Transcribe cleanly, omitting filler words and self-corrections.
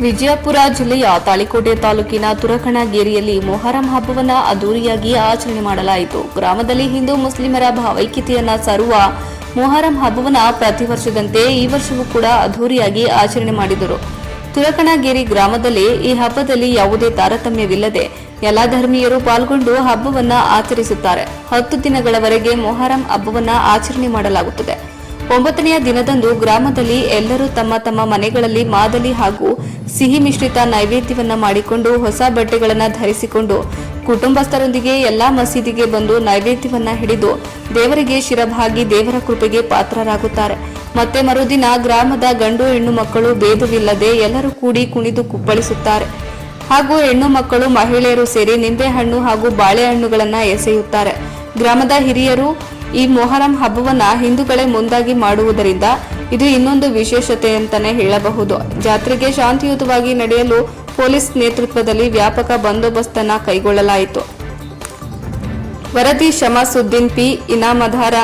ವಿಜಯಪುರ ಜಿಲ್ಲೆಯ ತಾಳಿಕೋಟೆ ತಾಲೂಕಿನ ತುರಕಣಗೇರಿಯಲ್ಲಿ ಮೊಹರಂ ಹಬ್ಬವನ್ನು ಅದ್ದೂರಿಯಾಗಿ ಆಚರಣೆ ಮಾಡಲಾಯಿತು. ಗ್ರಾಮದಲ್ಲಿ ಹಿಂದೂ ಮುಸ್ಲಿಮರ ಭಾವೈಕ್ಯತೆಯನ್ನ ಸಾರುವ ಮೊಹರಂ ಹಬ್ಬವನ್ನು ಪ್ರತಿ ವರ್ಷದಂತೆ ಈ ವರ್ಷವೂ ಕೂಡ ಅದ್ದೂರಿಯಾಗಿ ಆಚರಣೆ ಮಾಡಿದರು. ತುರಕಣಗೇರಿ ಗ್ರಾಮದಲ್ಲಿ ಈ ಹಬ್ಬದಲ್ಲಿ ಯಾವುದೇ ತಾರತಮ್ಯವಿಲ್ಲದೆ ಎಲ್ಲಾ ಧರ್ಮೀಯರು ಪಾಲ್ಗೊಂಡು ಹಬ್ಬವನ್ನ ಆಚರಿಸುತ್ತಾರೆ. 10 ದಿನಗಳವರೆಗೆ ಮೊಹರಂ ಹಬ್ಬವನ್ನ ಆಚರಣೆ ಮಾಡಲಾಗುತ್ತದೆ. 9ನೆಯ ದಿನದಂದು ಗ್ರಾಮದಲ್ಲಿ ಎಲ್ಲರೂ ತಮ್ಮ ತಮ್ಮ ಮನೆಗಳಲ್ಲಿ ಮಾದಲಿ ಹಾಗೂ ಸಿಹಿ ಮಿಶ್ರಿತ ನೈವೇದ್ಯವನ್ನ ಮಾಡಿಕೊಂಡು ಹೊಸ ಬಟ್ಟೆಗಳನ್ನು ಧರಿಸಿಕೊಂಡು ಕುಟುಂಬಸ್ಥರೊಂದಿಗೆ ಎಲ್ಲಾ ಮಸೀದಿಗೆ ಬಂದು ನೈವೇದ್ಯವನ್ನ ಹಿಡಿದು ದೇವರಿಗೆ ಶಿರಭಾಗಿ ದೇವರ ಕೃಪೆಗೆ ಪಾತ್ರರಾಗುತ್ತಾರೆ. ಮತ್ತೆ ಮರುದಿನ ಗ್ರಾಮದ ಗಂಡು ಹೆಣ್ಣು ಮಕ್ಕಳು ಭೇದವಿಲ್ಲದೆ ಎಲ್ಲರೂ ಕೂಡಿ ಕುಣಿದು ಕುಪ್ಪಳಿಸುತ್ತಾರೆ. ಹಾಗೂ ಹೆಣ್ಣು ಮಕ್ಕಳು ಮಹಿಳೆಯರು ಸೇರಿ ನಿಂಬೆಹಣ್ಣು ಹಾಗೂ ಬಾಳೆಹಣ್ಣುಗಳನ್ನು ಎಸೆಯುತ್ತಾರೆ. ಗ್ರಾಮದ ಹಿರಿಯರು ಈ ಮೊಹರಂ ಹಬ್ಬವನ್ನ ಹಿಂದೂಗಳೇ ಮುಂದಾಗಿ ಮಾಡುವುದರಿಂದ ಇದು ಇನ್ನೊಂದು ವಿಶೇಷತೆ ಅಂತಾನೆ ಹೇಳಬಹುದು. ಜಾತ್ರೆಗೆ ಶಾಂತಿಯುತವಾಗಿ ನಡೆಯಲು ಪೊಲೀಸ್ ನೇತೃತ್ವದಲ್ಲಿ ವ್ಯಾಪಕ ಬಂದೋಬಸ್ತನ್ನ ಕೈಗೊಳ್ಳಲಾಯಿತು. ವರದಿ ಶಮಸುದ್ದೀನ್ ಪಿ ಇನಾಮಧಾರ.